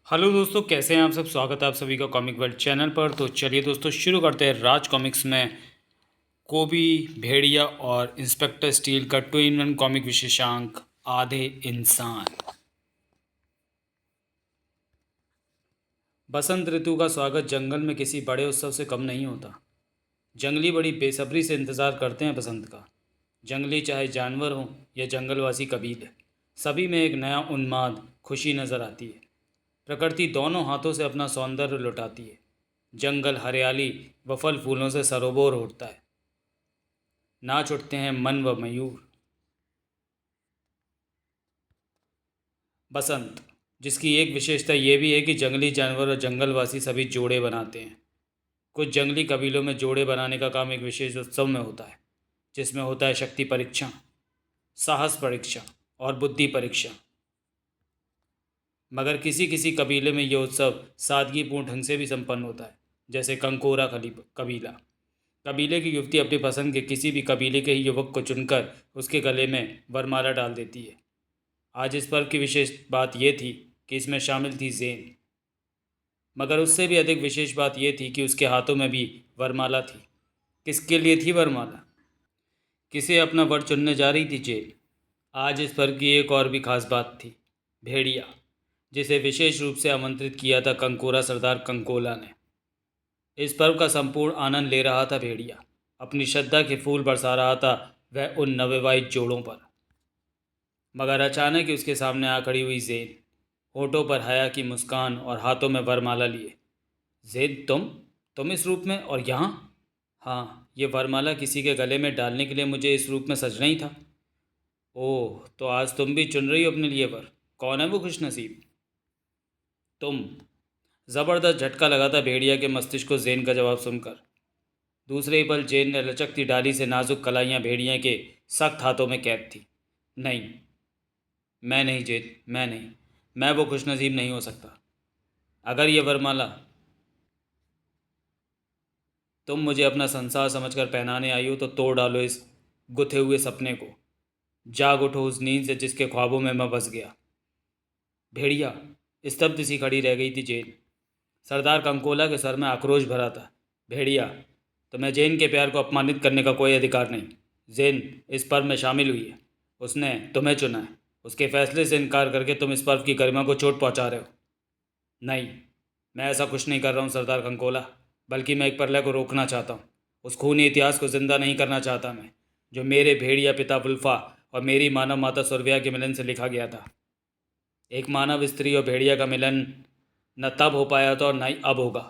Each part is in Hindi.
हेलो दोस्तों, कैसे हैं आप सब। स्वागत है आप सभी का कॉमिक वर्ल्ड चैनल पर। तो चलिए दोस्तों, शुरू करते हैं राज कॉमिक्स में कोबी, भेड़िया और इंस्पेक्टर स्टील का 2-in-1 कॉमिक विशेषांक आधे इंसान। बसंत ऋतु का स्वागत जंगल में किसी बड़े उत्सव से कम नहीं होता। जंगली बड़ी बेसब्री से इंतज़ार करते हैं बसंत का। जंगली चाहे जानवर हों या जंगलवासी कबीले, सभी में एक नया उन्माद, खुशी नज़र आती है। प्रकृति दोनों हाथों से अपना सौंदर्य लुटाती है। जंगल हरियाली व फल फूलों से सरोबोर उठता है। नाच उठते हैं मन व मयूर। बसंत, जिसकी एक विशेषता ये भी है कि जंगली जानवर और जंगलवासी सभी जोड़े बनाते हैं। कुछ जंगली कबीलों में जोड़े बनाने का काम एक विशेष उत्सव में होता है, जिसमें होता है शक्ति परीक्षण, साहस परीक्षा और बुद्धि परीक्षा। मगर किसी किसी कबीले में यह उत्सव सादगीपूर्ण ढंग से भी संपन्न होता है, जैसे कंकोरा कबीला। कबीले की युवती अपनी पसंद के किसी भी कबीले के ही युवक को चुनकर उसके गले में वरमाला डाल देती है। आज इस पर्व की विशेष बात यह थी कि इसमें शामिल थी ज़ेन। मगर उससे भी अधिक विशेष बात यह थी कि उसके हाथों में भी वरमाला थी। किसके लिए थी वरमाला? किसे अपना वर चुनने जा रही थी जेल। आज इस पर्व की एक और भी खास बात थी। भेड़िया, जिसे विशेष रूप से आमंत्रित किया था कंकोरा सरदार कंकोला ने। इस पर्व का संपूर्ण आनंद ले रहा था भेड़िया। अपनी श्रद्धा के फूल बरसा रहा था वह उन नवविवाहित जोड़ों पर। मगर अचानक ही उसके सामने आ खड़ी हुई ज़ेन, होठों पर हया की मुस्कान और हाथों में वरमाला लिए। ज़ेन, तुम इस रूप में और यहाँ? हाँ, ये वरमाला किसी के गले में डालने के लिए मुझे इस रूप में सजना ही था। ओह, तो आज तुम भी चुन रही हो अपने लिए वर। कौन है वो खुशनसीब? तुम। ज़बरदस्त झटका लगा था भेड़िया के मस्तिष्क को ज़ेन का जवाब सुनकर। दूसरे ही पल जेन ने लचकती डाली से नाजुक कलाइयाँ भेड़िया के सख्त हाथों में कैद थी। नहीं, मैं नहीं जेन, मैं नहीं। मैं वो खुशनसीब नहीं हो सकता। अगर ये वरमाला तुम मुझे अपना संसार समझकर पहनाने आई हो तो तोड़ डालो इस गुथे हुए सपने को। जाग उठो उस नींद से जिसके ख्वाबों में मैं बस गया। भेड़िया स्तब्ध सी खड़ी रह गई थी जेन। सरदार कंकोला के सर में आक्रोश भरा था। भेड़िया, तुम्हें जेन के प्यार को अपमानित करने का कोई अधिकार नहीं। जेन इस पर्व में शामिल हुई है। उसने तुम्हें चुना है। उसके फैसले से इनकार करके तुम इस पर्व की गरिमा को चोट पहुंचा रहे हो। नहीं, मैं ऐसा कुछ नहीं कर रहा हूँ सरदार कंकोला। बल्कि मैं एक प्रलय को रोकना चाहता हूँ। उस खूनी इतिहास को जिंदा नहीं करना चाहता मैं, जो मेरे भेड़िया पिता वुल्फा और मेरी मानव माता सुरव्या के मिलन से लिखा गया था। एक मानव स्त्री और भेड़िया का मिलन न तब हो पाया था और न ही अब होगा।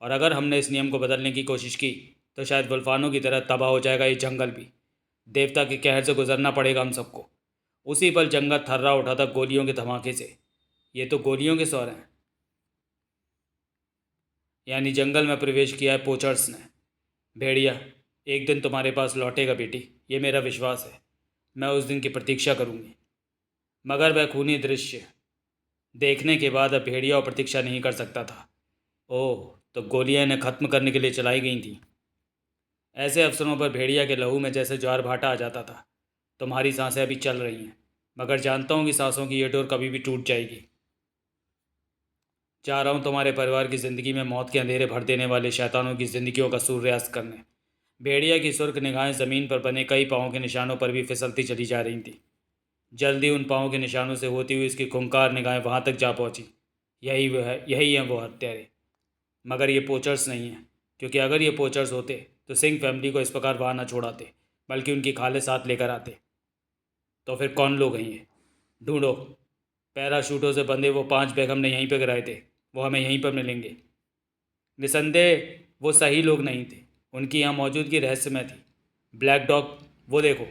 और अगर हमने इस नियम को बदलने की कोशिश की तो शायद वुल्फानों की तरह तबाह हो जाएगा ये जंगल भी। देवता के कहर से गुजरना पड़ेगा हम सबको। उसी पल जंगल थर्रा उठा था गोलियों के धमाके से। ये तो गोलियों के स्वर हैं। यानी जंगल में प्रवेश किया है पोचर्स ने। भेड़िया, एक दिन तुम्हारे पास लौटेगा बेटी, ये मेरा विश्वास है। मैं उस दिन की प्रतीक्षा करूंगी। मगर वह खूनी दृश्य देखने के बाद अब भेड़िया और प्रतीक्षा नहीं कर सकता था। ओह, तो गोलियां इन्हें खत्म करने के लिए चलाई गई थीं। ऐसे अवसरों पर भेड़िया के लहू में जैसे ज्वार भाटा आ जाता था। तुम्हारी सांसें अभी चल रही हैं, मगर जानता हूँ कि सांसों की ये डोर कभी भी टूट जाएगी। जा रहा हूँ तुम्हारे परिवार की ज़िंदगी में मौत के अंधेरे भर देने वाले शैतानों की ज़िंदगियों का सूर्यास्त करने। भेड़िया की सुर्ख निगाहें ज़मीन पर बने कई पाँवों के निशानों पर भी फिसलती चली जा रही थीं। जल्दी उन पाँवों के निशानों से होती हुई उसकी खूंखार निगाहें वहाँ तक जा पहुँची। यही हैं वो हत्यारे। मगर ये पोचर्स नहीं हैं, क्योंकि अगर ये पोचर्स होते तो सिंह फैमिली को इस प्रकार वहाँ न छोड़ाते, बल्कि उनकी खाले साथ लेकर आते। तो फिर कौन लोग हैं ये? ढूंढो। पैराशूटों से बंधे वो 5 बैग हमने यहीं पर गिराए थे, वो हमें यहीं पर मिलेंगे। निसंदेह वो सही लोग नहीं थे। उनकी यहाँ मौजूदगी रहस्यमय थी। ब्लैक डॉग, वो देखो।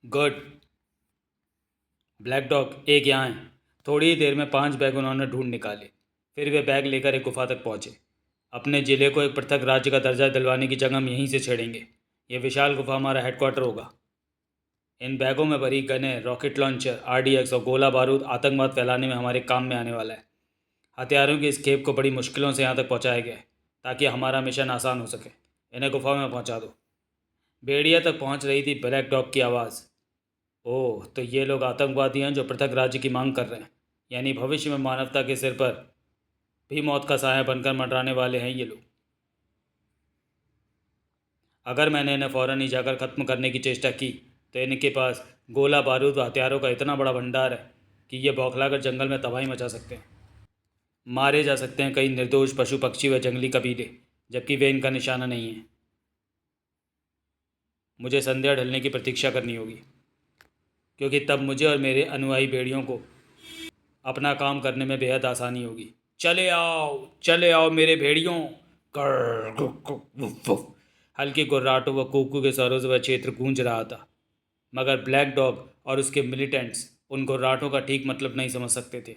गुड। ब्लैक डॉग, एक यहाँ है। थोड़ी ही देर में 5 बैग उन्होंने ढूंढ निकाले। फिर वे बैग लेकर एक गुफा तक पहुँचे। अपने ज़िले को एक पृथक राज्य का दर्जा दिलवाने की जंग हम यहीं से छेड़ेंगे। ये विशाल गुफा हमारा हेडक्वार्टर होगा। इन बैगों में भरी गनें, रॉकेट लॉन्चर, RDX और गोला बारूद आतंकवाद फैलाने में हमारे काम में आने वाला है। हथियारों की इस खेप को बड़ी मुश्किलों से यहाँ तक पहुँचाया गया है, ताकि हमारा मिशन आसान हो सके। इन्हें गुफा में पहुँचा दो। भेड़िया तक पहुँच रही थी ब्लैक डॉग की आवाज़। ओह, तो ये लोग आतंकवादी हैं जो पृथक राज्य की मांग कर रहे हैं। यानी भविष्य में मानवता के सिर पर भी मौत का साया बनकर मंडराने वाले हैं ये लोग। अगर मैंने इन्हें फ़ौरन ही जाकर ख़त्म करने की चेष्टा की तो इनके पास गोला बारूद व हथियारों का इतना बड़ा भंडार है कि ये बौखलाकर जंगल में तबाही मचा सकते हैं। मारे जा सकते हैं कई निर्दोष पशु पक्षी व जंगली कबीले, जबकि वे इनका निशाना नहीं है। मुझे संध्या ढलने की प्रतीक्षा करनी होगी, क्योंकि तब मुझे और मेरे अनुयायी भेड़ियों को अपना काम करने में बेहद आसानी होगी। चले आओ मेरे भेड़ियों। कर गुक, गुक, वुफ, वुफ। हल्की गुर्राटों व कूकू के स्वरों से वह क्षेत्र गूंज रहा था, मगर ब्लैक डॉग और उसके मिलिटेंट्स उन गुर्राटों का ठीक मतलब नहीं समझ सकते थे।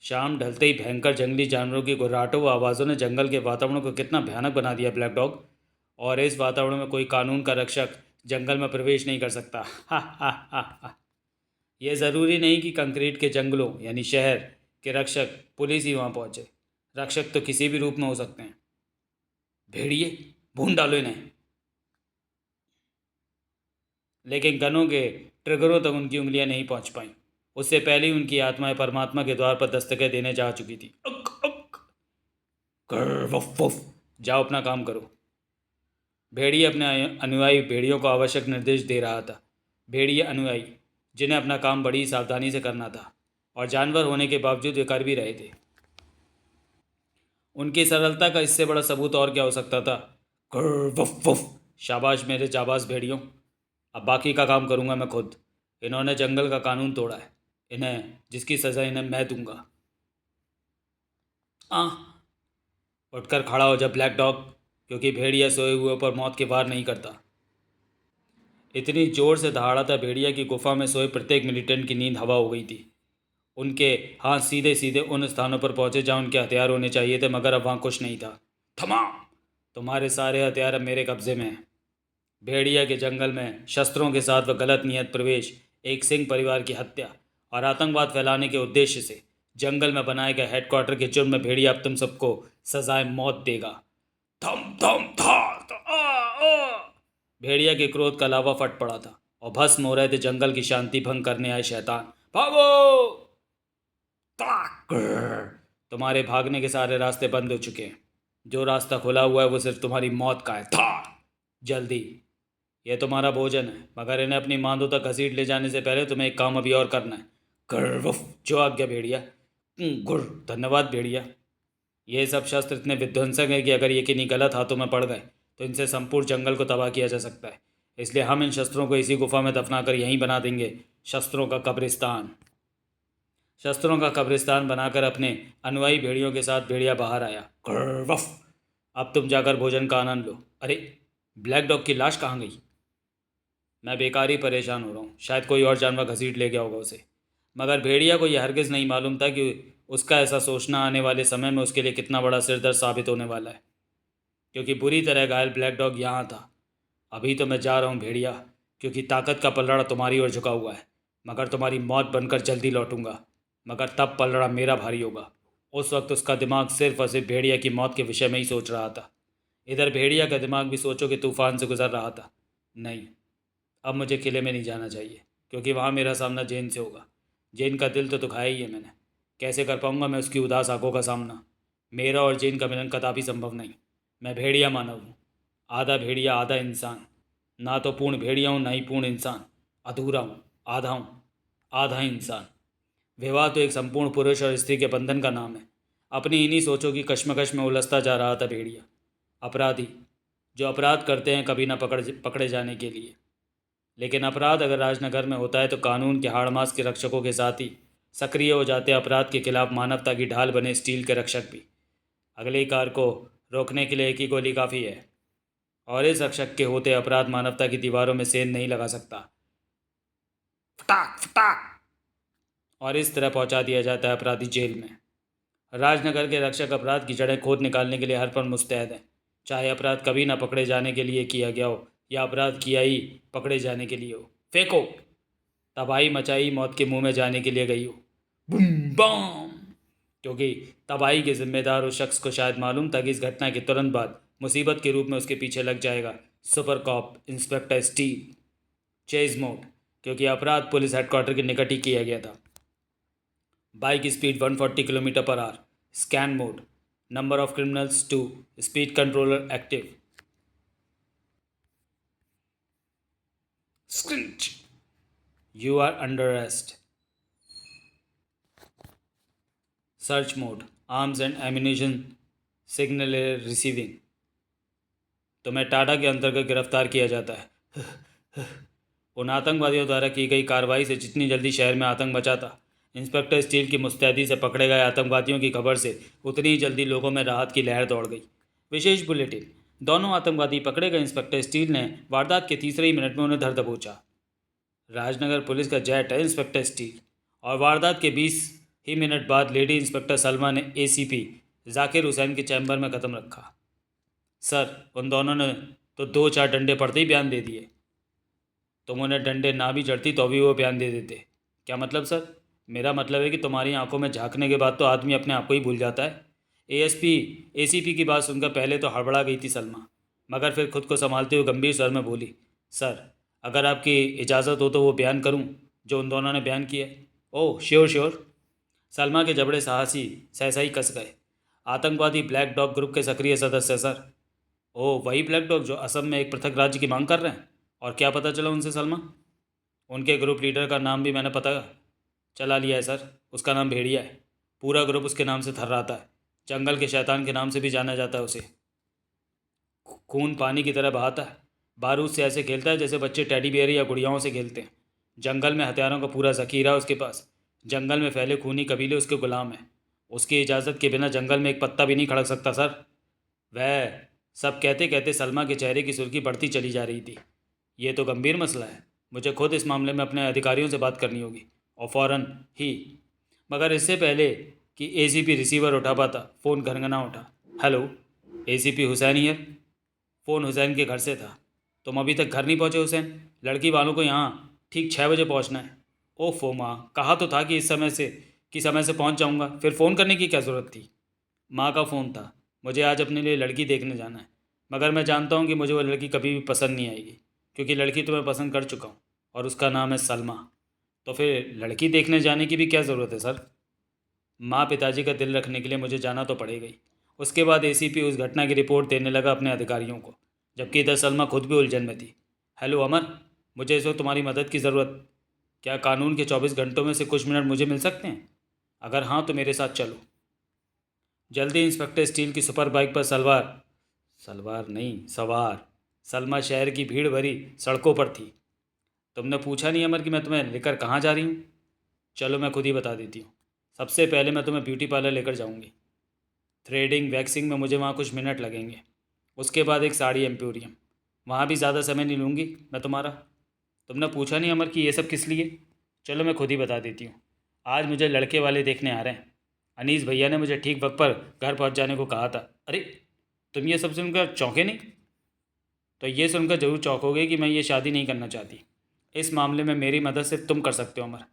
शाम ढलते ही भयंकर जंगली जानवरों की गुर्राटों व आवाज़ों ने जंगल के वातावरण को कितना भयानक बना दिया ब्लैक डॉग। और इस वातावरण में कोई कानून का रक्षक जंगल में प्रवेश नहीं कर सकता। हा हा हा हा। यह ज़रूरी नहीं कि कंक्रीट के जंगलों यानी शहर के रक्षक पुलिस ही वहाँ पहुँचे। रक्षक तो किसी भी रूप में हो सकते हैं। भेड़िए भून डालो इन्हें। लेकिन गनों के ट्रिगरों तक उनकी उंगलियां नहीं पहुंच पाईं। उससे पहले ही उनकी आत्माएं परमात्मा के द्वार पर दस्तकें देने जा चुकी थी। अक अक कर वफ वफ। जाओ अपना काम करो। भेड़िए अपने अनुयायी भेड़ियों को आवश्यक निर्देश दे रहा था। भेड़िए अनुयायी जिन्हें अपना काम बड़ी सावधानी से करना था, और जानवर होने के बावजूद वे कर भी रहे थे। उनकी सरलता का इससे बड़ा सबूत और क्या हो सकता था। कर वफ वफ। शाबाश मेरे जाबाज भेड़ियों। अब बाकी का काम करूंगा मैं खुद। इन्होंने जंगल का कानून तोड़ा है, इन्हें जिसकी सज़ा इन्हें मैं दूंगा। आ उठकर खड़ा हो जा ब्लैक डॉग, क्योंकि भेड़िया सोए हुए पर मौत के वार नहीं करता। इतनी जोर से दहाड़ा था भेड़िया की गुफा में सोए प्रत्येक मिलिटेंट की नींद हवा हो गई थी। उनके हाथ सीधे सीधे उन स्थानों पर पहुंचे जहां उनके हथियार होने चाहिए थे, मगर अब वहां कुछ नहीं था। थमा, तुम्हारे सारे हथियार अब मेरे कब्जे में हैं। भेड़िया के जंगल में शस्त्रों के साथ व गलत नियत प्रवेश, एक सिंह परिवार की हत्या और आतंकवाद फैलाने के उद्देश्य से जंगल में बनाए गए हेडक्वार्टर के जुर्म में भेड़िया अब तुम सबको सजाए मौत देगा। थम थम था, आ। भेड़िया के क्रोध का लावा फट पड़ा था और भस्म हो रहे थे जंगल की शांति भंग करने आए शैतान। भागो। तुम्हारे भागने के सारे रास्ते बंद हो चुके हैं। जो रास्ता खुला हुआ है वो सिर्फ तुम्हारी मौत का है। था जल्दी, यह तुम्हारा भोजन है, मगर इन्हें अपनी मांदों तक घसीट ले जाने से पहले तुम्हें एक काम अभी और करना है। कर जो आज्ञा भेड़िया। गुर धन्यवाद भेड़िया। ये सब शस्त्र इतने विध्वंसक हैं कि अगर ये किन्हीं गलत हाथों में पड़ गए तो इनसे संपूर्ण जंगल को तबाह किया जा सकता है। इसलिए हम इन शस्त्रों को इसी गुफा में दफनाकर यहीं बना देंगे शस्त्रों का कब्रिस्तान। शस्त्रों का कब्रिस्तान बनाकर अपने अनुयायी भेड़ियों के साथ भेड़िया बाहर आया। वफ। अब तुम जाकर भोजन का आनंद लो। अरे, ब्लैक डॉग की लाश कहाँ गई? मैं बेकार ही परेशान हो रहा हूँ, शायद कोई और जानवर घसीट ले गया होगा उसे। मगर भेड़िया को यह हरगिज़ नहीं मालूम था कि उसका ऐसा सोचना आने वाले समय में उसके लिए कितना बड़ा सिरदर्द साबित होने वाला है, क्योंकि बुरी तरह घायल ब्लैक डॉग यहाँ था। अभी तो मैं जा रहा हूँ भेड़िया, क्योंकि ताकत का पलड़ा तुम्हारी ओर झुका हुआ है, मगर तुम्हारी मौत बनकर जल्दी लौटूंगा। मगर तब पलड़ा मेरा भारी होगा। उस वक्त उसका दिमाग सिर्फ और सिर्फ भेड़िया की मौत के विषय में ही सोच रहा था। इधर भेड़िया का दिमाग भी सोचो कि तूफान से गुजर रहा था। नहीं, अब मुझे किले में नहीं जाना चाहिए, क्योंकि वहाँ मेरा सामना जेन से होगा। जेन का दिल तो दुखाया ही है मैंने। कैसे कर पाऊँगा मैं उसकी उदास आंखों का सामना? मेरा और जेन का मिलन कदापि संभव नहीं। मैं भेड़िया मानव हूँ, आधा भेड़िया आधा इंसान। ना तो पूर्ण भेड़िया हूँ, ना ही पूर्ण इंसान। अधूरा हूँ, आधा इंसान। विवाह तो एक संपूर्ण पुरुष और स्त्री के बंधन का नाम है। अपनी इन्हीं सोचों की कश्मकश में उलझता जा रहा था भेड़िया। अपराधी जो अपराध करते हैं कभी ना पकड़े जाने के लिए, लेकिन अपराध अगर राजनगर में होता है तो कानून के हाड़मास के रक्षकों के साथ ही सक्रिय हो जाते अपराध के खिलाफ मानवता की ढाल बने स्टील के रक्षक भी। अगली कार को रोकने के लिए एक ही गोली काफ़ी है, और इस रक्षक के होते अपराध मानवता की दीवारों में सेंध नहीं लगा सकता। फटाक फटाक, और इस तरह पहुंचा दिया जाता है अपराधी जेल में। राजनगर के रक्षक अपराध की जड़ें खोद निकालने के लिए हर पल मुस्तैद हैं, चाहे अपराध कभी ना पकड़े जाने के लिए किया गया हो या अपराध किया ही पकड़े जाने के लिए हो। फेंको, तबाही मचाई मौत के मुंह में जाने के लिए गई हो। Boom bam. क्योंकि तबाही के जिम्मेदार उस शख्स को शायद मालूम था कि इस घटना के तुरंत बाद मुसीबत के रूप में उसके पीछे लग जाएगा super cop inspector steel chase mode, क्योंकि अपराध पुलिस हेडक्वार्टर के निकट ही किया गया था। Bike speed 140 kilometre per hour, scan mode, number of criminals 2, speed controller active, स्क्रिंच, you are under arrest, search mode, arms and ammunition signal receiving, तुम्हें टाटा के अंतर्गत गिरफ्तार किया जाता है। उन आतंकवादियों द्वारा की गई कार्रवाई से जितनी जल्दी शहर में आतंक मचा था, इंस्पेक्टर स्टील की मुस्तैदी से पकड़े गए आतंकवादियों की खबर से उतनी ही जल्दी लोगों में राहत की लहर दौड़ गई। विशेष बुलेटिन, दोनों आतंकवादी पकड़े गए। इंस्पेक्टर स्टील ने वारदात के तीसरे ही मिनट में उन्हें धर दबोचा। राजनगर पुलिस का जेट है इंस्पेक्टर स्टील, और वारदात के 20 ही मिनट बाद लेडी इंस्पेक्टर सलमा ने एसीपी जाकिर हुसैन के चैम्बर में कदम रखा। सर, उन दोनों ने तो 2-4 डंडे पड़ते ही बयान दे दिए। तुम उन्हें डंडे ना भी चढ़ती तो भी वो बयान दे देते। क्या मतलब सर? मेरा मतलब है कि तुम्हारी आंखों में झांकने के बाद तो आदमी अपने आप को ही भूल जाता है। एएसपी एसीपी की बात सुनकर पहले तो हड़बड़ा गई थी सलमा, मगर फिर खुद को संभालते हुए गंभीर स्वर में बोली, सर, अगर आपकी इजाज़त हो तो वो बयान करूं जो उन दोनों ने बयान किया है। Oh sure sure. सलमा के जबड़े साहसी सहसा ही कस गए। आतंकवादी ब्लैक डॉग ग्रुप के सक्रिय सदस्य सर। ओह, वही ब्लैक डॉग जो असम में एक पृथक राज्य की मांग कर रहे हैं। और क्या पता चला उनसे सलमा? उनके ग्रुप लीडर का नाम भी मैंने पता चला लिया है सर। उसका नाम भेड़िया है। पूरा ग्रुप उसके नाम से थर्राता है। जंगल के शैतान के नाम से भी जाना जाता है उसे। खून पानी की तरह बहाता है। बारूद से ऐसे खेलता है जैसे बच्चे टेडी बियर या गुड़ियाओं से खेलते हैं। जंगल में हथियारों का पूरा ज़खीरा है उसके पास। जंगल में फैले खूनी कबीले उसके गुलाम हैं। उसकी इजाज़त के बिना जंगल में एक पत्ता भी नहीं खड़क सकता सर। वह सब कहते कहते सलमा के चेहरे की सुर्खी बढ़ती चली जा रही थी। ये तो गंभीर मसला है। मुझे खुद इस मामले में अपने अधिकारियों से बात करनी होगी, और फ़ौरन ही। मगर इससे पहले कि एसीपी रिसीवर उठा पाता, फ़ोन घरघना उठा। Hello, ACP Hussain here. Phone Hussain के घर से था। तुम अभी तक घर नहीं पहुँचे हुसैन? लड़की वालों को यहाँ ठीक 6 बजे पहुँचना है। ओफो माँ, कहा तो था कि समय से पहुँच जाऊँगा, फिर फ़ोन करने की क्या ज़रूरत थी? माँ का फ़ोन था। मुझे आज अपने लिए लड़की देखने जाना है, मगर मैं जानता हूँ कि मुझे वो लड़की कभी भी पसंद नहीं आएगी, क्योंकि लड़की तो मैं पसंद कर चुका हूँ, और उसका नाम है सलमा। तो फिर लड़की देखने जाने की भी क्या ज़रूरत है सर? माँ पिताजी का दिल रखने के लिए मुझे जाना तो पड़ेगा ही। उसके बाद एसीपी उस घटना की रिपोर्ट देने लगा अपने अधिकारियों को, जबकि इधर सलमा खुद भी उलझन में थी। हेलो अमर, मुझे इस वक्त तुम्हारी मदद की ज़रूरत। क्या कानून के 24 घंटों में से कुछ मिनट मुझे मिल सकते हैं? अगर हाँ तो मेरे साथ चलो। जल्दी इंस्पेक्टर स्टील की सुपर बाइक पर सलवार नहीं सवार सलमा शहर की भीड़ भरी सड़कों पर थी। तुमने पूछा नहीं अमर कि मैं तुम्हें लेकर कहाँ जा रही हूँ? चलो मैं खुद ही बता देती हूँ। सबसे पहले मैं तुम्हें ब्यूटी पार्लर लेकर जाऊँगी। थ्रेडिंग वैक्सिंग में मुझे वहाँ कुछ मिनट लगेंगे। उसके बाद एक साड़ी एम्पोरियम। वहाँ भी ज़्यादा समय नहीं लूँगी मैं तुम्हारा। तुमने पूछा नहीं अमर कि ये सब किस लिए? चलो मैं खुद ही बता देती हूँ। आज मुझे लड़के वाले देखने आ रहे हैं। अनीस भैया ने मुझे ठीक वक्त पर घर पहुँच जाने को कहा था। अरे, तुम ये सब सुनकर चौंके नहीं? तो ये सुनकर जरूर चौंकोगे कि मैं ये शादी नहीं करना चाहती। इस मामले में मेरी मदद सिर्फ तुम कर सकते हो अमर,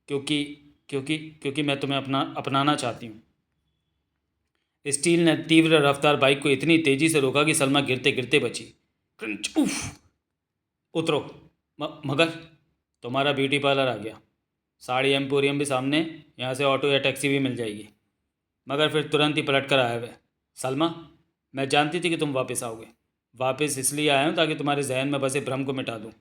क्योंकि क्योंकि मैं तुम्हें अपनाना चाहती हूँ। स्टील ने तीव्र रफ्तार बाइक को इतनी तेजी से रोका कि सलमा गिरते गिरते बची। क्रंच, उफ। उतरो। मगर तुम्हारा ब्यूटी पार्लर आ गया, साड़ी एम्पोरियम भी सामने, यहाँ से ऑटो या टैक्सी भी मिल जाएगी। मगर फिर तुरंत ही पलट कर आया वह। सलमा, मैं जानती थी कि तुम वापस आओगे। वापस इसलिए आया हूँ ताकि तुम्हारे जहन में बसे भ्रम को मिटा दूँ।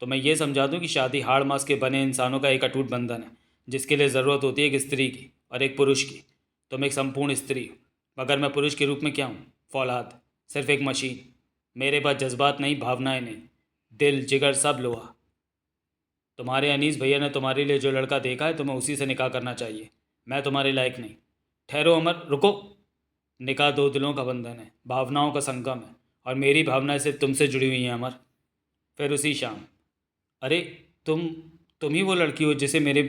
तो मैं ये समझा दूँ कि शादी हाड़ मास के बने इंसानों का एक अटूट बंधन है, जिसके लिए ज़रूरत होती है एक स्त्री की और एक पुरुष की। तुम एक संपूर्ण स्त्री हो, मगर मैं पुरुष के रूप में क्या हूँ? फौलाद, सिर्फ एक मशीन। मेरे पास जज्बात नहीं, भावनाएं नहीं, दिल जिगर सब लोहा। तुम्हारे अनीस भैया ने तुम्हारे लिए जो लड़का देखा है तुम्हें उसी से निकाह करना चाहिए। मैं तुम्हारे लायक नहीं। ठहरो अमर, रुको। निकाह दो दिलों का बंधन है, भावनाओं का संगम है, और मेरी भावनाएं सिर्फ तुमसे जुड़ी हुई हैं अमर। फिर उसी शाम। अरे, तुम तुम ही वो लड़की हो जिसे मेरे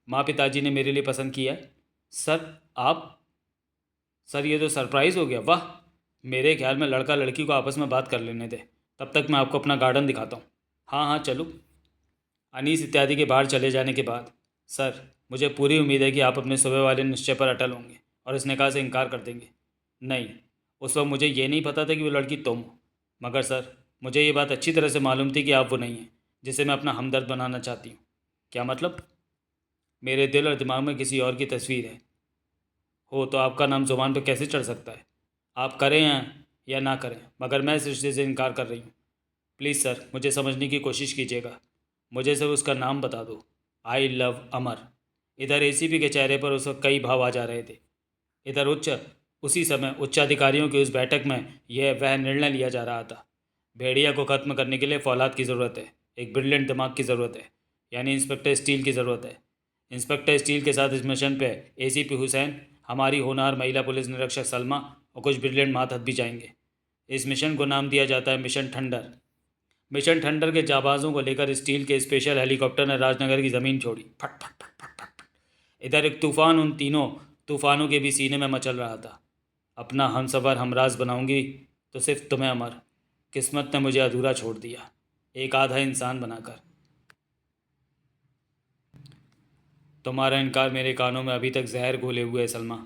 माँ पिताजी ने मेरे लिए पसंद किया है? सर, आप? सर, ये तो सरप्राइज़ हो गया। वाह। मेरे ख्याल में लड़का लड़की को आपस में बात कर लेने दे, तब तक मैं आपको अपना गार्डन दिखाता हूँ। हाँ हाँ चलो। अनीस इत्यादि के बाहर चले जाने के बाद, सर, मुझे पूरी उम्मीद है कि आप अपने सुबह वाले निश्चय पर अटल होंगे और इस निकाह से इनकार कर देंगे। नहीं, उस वक्त मुझे ये नहीं पता था कि वो लड़की तुम हो, मगर सर, मुझे ये बात अच्छी तरह से मालूम थी कि आप वो नहीं हैं जिसे मैं अपना हमदर्द बनाना चाहती हूँ। क्या मतलब? मेरे दिल और दिमाग में किसी और की तस्वीर है। हो तो आपका नाम ज़ुबान पर कैसे चढ़ सकता है? आप करें या ना करें, मगर मैं इस रिश्ते से इनकार कर रही हूँ। प्लीज़ सर, मुझे समझने की कोशिश कीजिएगा। मुझे सिर्फ उसका नाम बता दो। आई लव अमर। इधर एसीपी के चेहरे पर उस वक्त कई भाव आ जा रहे थे। इधर उसी समय उच्चाधिकारियों की उस बैठक में यह वह निर्णय लिया जा रहा था। भेड़िया को ख़त्म करने के लिए फौलाद की ज़रूरत है, एक ब्रिलियंट दिमाग की ज़रूरत है, यानी इंस्पेक्टर स्टील की ज़रूरत है। इंस्पेक्टर स्टील के साथ इस मिशन पे एसीपी हुसैन, हमारी होनहार महिला पुलिस निरीक्षक सलमा और कुछ ब्रिलियंट मातहत भी जाएंगे। इस मिशन को नाम दिया जाता है मिशन ठंडर। मिशन ठंडर के जाबाजों को लेकर स्टील के स्पेशल हेलीकॉप्टर ने राजनगर की ज़मीन छोड़ी। फट फट फट फट फट फट। इधर एक तूफान उन तीनों तूफानों के भी सीने में मचल रहा था। अपना हमसफ़र हमराज बनाऊंगी तो सिर्फ तुम्हें अमर। किस्मत ने मुझे अधूरा छोड़ दिया, एक आधा इंसान बनाकर। तुम्हारा इनकार मेरे कानों में अभी तक जहर घोले हुए है सलमा।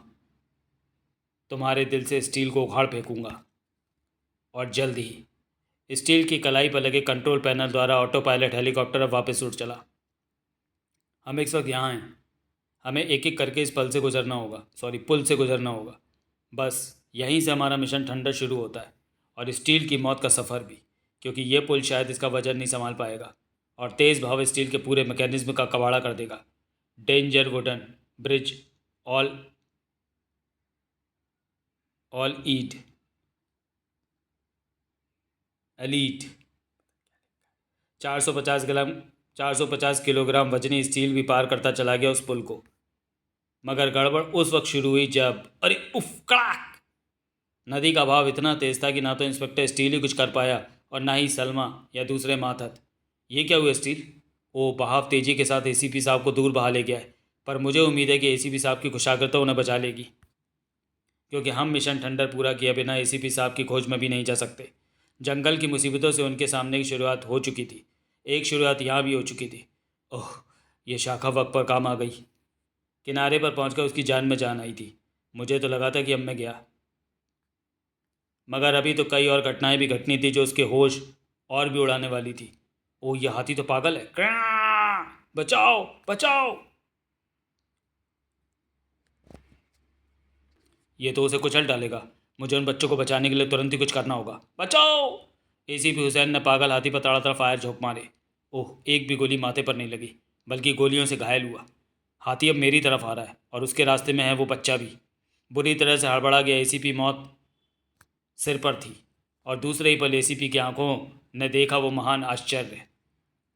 तुम्हारे दिल से स्टील को उखाड़ फेंकूंगा, और जल्द ही। स्टील की कलाई पर लगे कंट्रोल पैनल द्वारा ऑटो पायलट हेलीकॉप्टर अब वापस उड़ चला। हम इस वक्त यहाँ हैं। हमें एक एक करके इस पुल से गुजरना होगा। बस यहीं से हमारा मिशन ठंडर शुरू होता है, और स्टील की मौत का सफ़र भी, क्योंकि ये पुल शायद इसका वजन नहीं संभाल पाएगा और तेज़ भाव स्टील के पूरे मैकेनिज्म का कबाड़ा कर देगा। Danger wooden bridge all all eat elite. 450 kilogram वजनी स्टील भी पार करता चला गया उस पुल को। मगर गड़बड़ उस वक्त शुरू हुई जब अरे उफ कड़ाक! नदी का बहाव इतना तेज था कि ना तो इंस्पेक्टर स्टील ही कुछ कर पाया और ना ही सलमा या दूसरे मातहत। ये क्या हुआ स्टील? वो बहाव तेजी के साथ एसीपी साहब को दूर बहा ले गया है, पर मुझे उम्मीद है कि एसीपी साहब की कुशाग्रता उन्हें बचा लेगी, क्योंकि हम मिशन ठंडर पूरा किए बिना एसीपी साहब की खोज में भी नहीं जा सकते। जंगल की मुसीबतों से उनके सामने की शुरुआत हो चुकी थी। एक शुरुआत यहाँ भी हो चुकी थी। ओह, ये शाखा वक्त पर काम आ गई। किनारे पर पहुंचकर उसकी जान में जान आई थी। मुझे तो लगा था कि अब मैं गया, मगर अभी तो कई और घटनाएं भी घटनी थी जो उसके होश और भी उड़ाने वाली थी। ओह, यह हाथी तो पागल है। क्रां! बचाओ बचाओ! ये तो उसे कुचल डालेगा। मुझे उन बच्चों को बचाने के लिए तुरंत ही कुछ करना होगा। बचाओ! एसीपी हुसैन ने पागल हाथी पर तड़ातड़ फायर झोंक मारे। ओह, एक भी गोली माथे पर नहीं लगी, बल्कि गोलियों से घायल हुआ। हाथी अब मेरी तरफ आ रहा है और उसके रास्ते में है वो बच्चा भी। बुरी तरह से हड़बड़ा गया एसीपी मौत सिर पर थी, और दूसरे ही पल एसीपी की आंखों ने देखा वो महान आश्चर्य।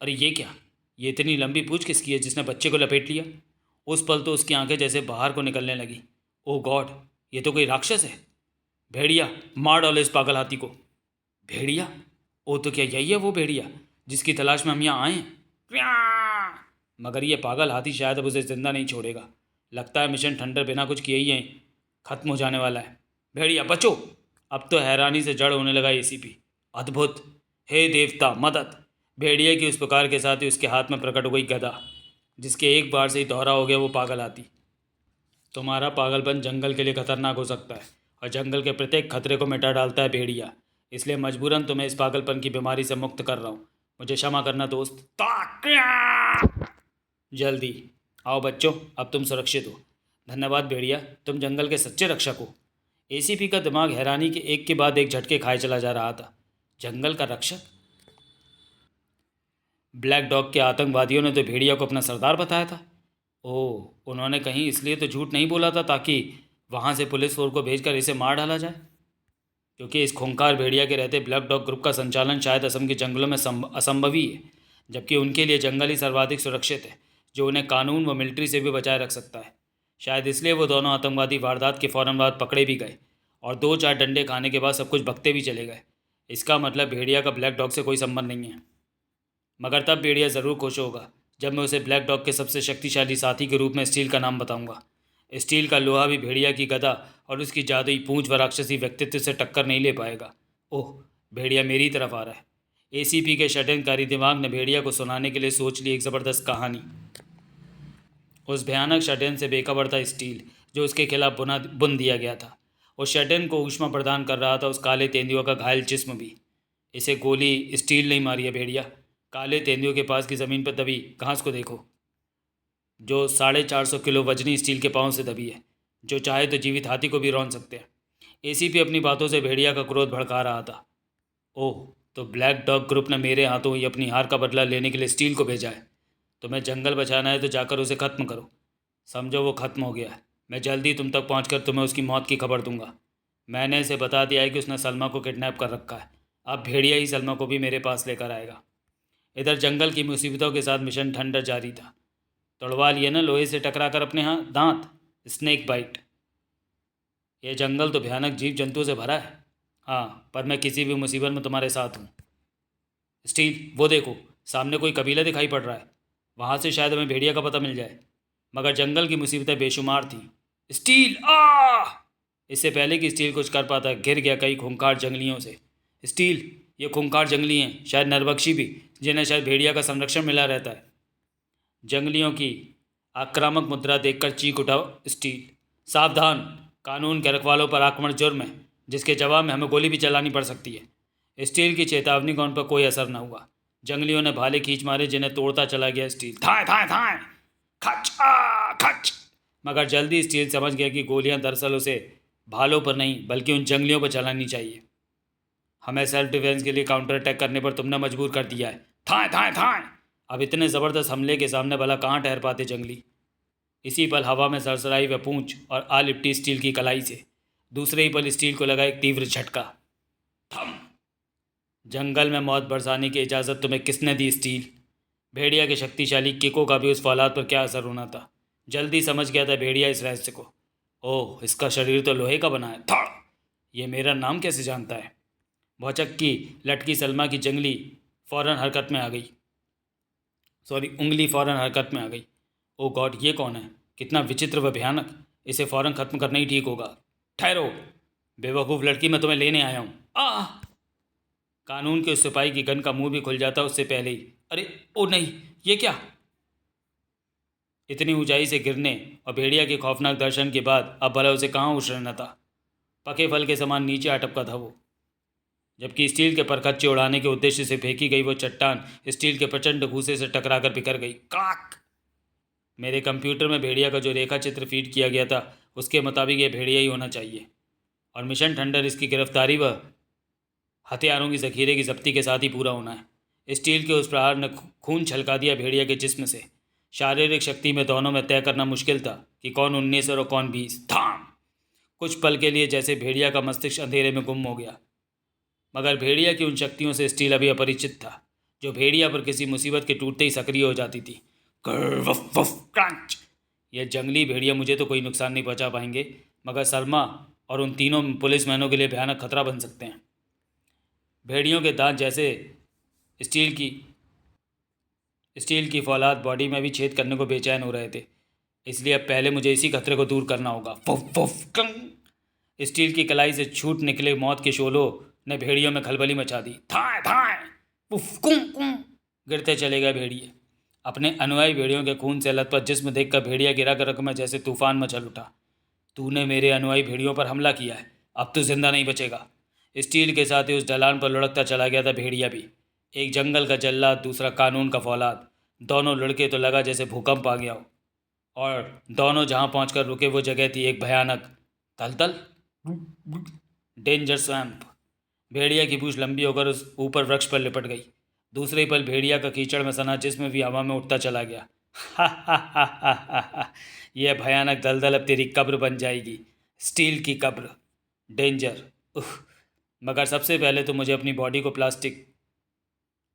अरे ये क्या? ये इतनी लंबी पूंछ किसकी है जिसने बच्चे को लपेट लिया? उस पल तो उसकी आंखें जैसे बाहर को निकलने लगी। ओह गॉड, ये तो कोई राक्षस है। भेड़िया, मार डालो इस पागल हाथी को। भेड़िया? ओ, तो क्या यही है वो भेड़िया जिसकी तलाश में हम यहाँ आए हैं? प्यां! मगर ये पागल हाथी शायद अब उसे जिंदा नहीं छोड़ेगा। लगता है मिशन ठंडर बिना कुछ किए ही खत्म हो जाने वाला है। भेड़िया बचो! अब तो हैरानी से जड़ होने लगा एसीपी। अद्भुत! हे देवता मदद! भेड़िया की उस पुकार के साथ ही उसके हाथ में प्रकट हो गई गदा, जिसके एक बार से ही दोहरा हो गया वो पागल हाथी। तुम्हारा पागलपन जंगल के लिए खतरनाक हो सकता है, और जंगल के प्रत्येक खतरे को मिटा डालता है भेड़िया। इसलिए मजबूरन तुम्हें इस पागलपन की बीमारी से मुक्त कर रहा हूँ। मुझे क्षमा करना दोस्त। जल्दी आओ बच्चों, अब तुम सुरक्षित हो। धन्यवाद भेड़िया, तुम जंगल के सच्चे रक्षक हो। एसीपी का दिमाग हैरानी के एक के बाद एक झटके खाए चला जा रहा था। जंगल का रक्षक? ब्लैक डॉग के आतंकवादियों ने तो भेड़िया को अपना सरदार बताया था। ओह, उन्होंने कहीं इसलिए तो झूठ नहीं बोला था ताकि वहाँ से पुलिस फोर्स को भेजकर इसे मार डाला जाए? क्योंकि इस खूंखार भेड़िया के रहते ब्लैक डॉग ग्रुप का संचालन शायद असम के जंगलों में असंभव ही है, जबकि उनके लिए जंगल ही सर्वाधिक सुरक्षित है, जो उन्हें कानून व मिलिट्री से भी बचाए रख सकता है। शायद इसलिए वो दोनों आतंकवादी वारदात के फ़ौरन बाद पकड़े भी गए, और 2-4 डंडे खाने के बाद सब कुछ भगते भी चले गए। इसका मतलब भेड़िया का ब्लैक डॉग से कोई संबंध नहीं है। मगर तब भेड़िया ज़रूर खुश होगा जब मैं उसे ब्लैक डॉग के सबसे शक्तिशाली साथी के रूप में स्टील का नाम बताऊंगा। स्टील का लोहा भी भेड़िया की गदा और उसकी जादुई पूंछ व राक्षसी व्यक्तित्व से टक्कर नहीं ले पाएगा। ओह, भेड़िया मेरी तरफ आ रहा है। एसीपी के षड्यंत्रकारी दिमाग ने भेड़िया को सुनाने के लिए सोच ली एक ज़बरदस्त कहानी। उस भयानक षड्यंत्र से बेखबर था स्टील, जो उसके खिलाफ बुन दिया गया था। उस षड्यंत्र को ऊष्मा प्रदान कर रहा था उस काले तेंदुआ का घायल जिस्म भी। इसे गोली स्टील नहीं मारी है भेड़िया। काले तेंदुए के पास की ज़मीन पर दबी घास को देखो। जो 450 किलो वजनी स्टील के पाँव से दबी है, जो चाहे तो जीवित हाथी को भी रौंद सकते हैं। एसीपी अपनी बातों से भेड़िया का क्रोध भड़का रहा था। ओह, तो ब्लैक डॉग ग्रुप ने मेरे हाथों ही अपनी हार का बदला लेने के लिए स्टील को भेजा है। तुम्हें जंगल बचाना है तो जाकर उसे ख़त्म करो। समझो वो ख़त्म हो गया है। मैं जल्दी तुम तक पहुंचकर तुम्हें उसकी मौत की खबर दूंगा। मैंने इसे बता दिया है कि उसने सलमा को किडनैप कर रखा है। अब भेड़िया ही सलमा को भी मेरे पास लेकर आएगा। इधर जंगल की मुसीबतों के साथ मिशन थंडर जारी था। तोड़वा लिए ना लोहे से टकरा कर अपने हाथ दांत। Snake bite. यह जंगल तो भयानक जीव जंतुओं से भरा है। हाँ, पर मैं किसी भी मुसीबत में तुम्हारे साथ हूँ। स्टील, वो देखो, सामने कोई कबीला दिखाई पड़ रहा है। वहाँ से शायद हमें भेड़िया का पता मिल जाए। मगर जंगल की मुसीबतें बेशुमार थीं। स्टील, आ! इससे पहले कि स्टील कुछ कर पाता, घिर गया कई खूंखार जंगलियों से। स्टील, ये खूंखार जंगली हैं, शायद नरबक्षी भी, जिन्हें शायद भेड़िया का संरक्षण मिला रहता है। जंगलियों की आक्रामक मुद्रा देखकर चीख उठा स्टील। सावधान, कानून के रखवालों पर आक्रमण जुर्म है, जिसके जवाब में हमें गोली भी चलानी पड़ सकती है। स्टील की चेतावनी का उन पर कोई असर न हुआ। जंगलियों ने भाले खींच मारे, जिन्हें तोड़ता चला गया स्टील। थाए थाए थाए, खच खच। मगर जल्दी स्टील समझ गया कि गोलियां दरअसल उसे भालों पर नहीं बल्कि उन जंगलियों पर चलानी चाहिए। हमें सेल्फ डिफेंस के लिए काउंटर अटैक करने पर तुमने मजबूर कर दिया है। थाए थाए थाए। अब इतने ज़बरदस्त हमले के सामने भला कहाँ ठहर पाते जंगली। इसी पल हवा में सरसराई व पूंछ और आ लिपटी स्टील की कलाई से दूसरे ही पल स्टील को लगा एक तीव्र झटका। थम। जंगल में मौत बरसाने की इजाज़त तुम्हें किसने दी स्टील? भेड़िया के शक्तिशाली किकों का भी उस फौलाद पर क्या असर होना था। जल्दी समझ गया था भेड़िया इस रहस्य को। ओह, इसका शरीर तो लोहे का बना है। थड़! ये मेरा नाम कैसे जानता है? भौचक्की लटकी सलमा की जंगली फौरन हरकत में आ गई। उंगली फौरन हरकत में आ गई। ओ गॉड, ये कौन है? कितना विचित्र व भयानक। इसे फ़ौरन ख़त्म करना ही ठीक होगा। ठहरो बेवकूफ़ लड़की, मैं तुम्हें लेने आया हूँ। आ! कानून के उस सिपाही की गन का मुंह भी खुल जाता उससे पहले ही। अरे ओ नहीं, ये क्या! इतनी ऊंचाई से गिरने और भेड़िया के खौफनाक दर्शन के बाद अब भला उसे कहाँ होश रहना था। पके फल के समान नीचे अटपका था वो, जबकि स्टील के परखच्चे उड़ाने के उद्देश्य से फेंकी गई वो चट्टान स्टील के प्रचंड घूसे से टकराकर बिखर गई। काक! मेरे कंप्यूटर में भेड़िया का जो रेखा चित्र फीड किया गया था उसके मुताबिक ये भेड़िया ही होना चाहिए, और मिशन थंडर इसकी गिरफ्तारी व हथियारों की जखीरे की जब्ती के साथ ही पूरा होना है। स्टील के उस प्रहार ने खून छलका दिया भेड़िया के जिस्म से। शारीरिक शक्ति में दोनों में तय करना मुश्किल था कि कौन 19 और कौन 20। धाम! कुछ पल के लिए जैसे भेड़िया का मस्तिष्क अंधेरे में गुम हो गया। मगर भेड़िया की उन शक्तियों से स्टील अभी अपरिचित था, जो भेड़िया पर किसी मुसीबत के टूटते ही सक्रिय हो जाती थी। वफ वफ क्रंच। ये जंगली भेड़िया मुझे तो कोई नुकसान नहीं पहुंचा पाएंगे, मगर सलमा और उन तीनों पुलिसमैनों के लिए भयानक खतरा बन सकते हैं। भेड़ियों के दांत जैसे स्टील की फौलाद बॉडी में भी छेद करने को बेचैन हो रहे थे। इसलिए अब पहले मुझे इसी खतरे को दूर करना होगा। फुफ फुफ कंग। स्टील की कलाई से छूट निकले मौत के शोलों ने भेड़ियों में खलबली मचा दी। थाए थाए, पुफ कुं कुं। गिरते चले गए भेड़िए। अपने अनुयायी भेड़ियों के खून से लथपथ जिस्म देखकर भेड़िया गिरा गर्क में जैसे तूफान मचल उठा। तूने मेरे अनुयायी भेड़ियों पर हमला किया है, अब तो जिंदा नहीं बचेगा। स्टील के साथ ही उस ढलान पर लुढ़कता चला गया था भेड़िया भी। एक जंगल का जल्लाद, दूसरा कानून का फौलाद। दोनों लड़के तो लगा जैसे भूकंप आ गया हो, और दोनों जहां पहुंचकर रुके वो जगह थी एक भयानक तलतल, डेंजर स्वैम्प। भेड़िया की पूंछ लंबी होकर उस ऊपर वृक्ष पर लिपट गई। दूसरे पल भेड़िया का कीचड़ में सना जिसमें भी हवा में उठता चला गया। यह भयानक दलदल अब तेरी कब्र बन जाएगी, स्टील की कब्र। डेंजर। मगर सबसे पहले तो मुझे अपनी बॉडी को प्लास्टिक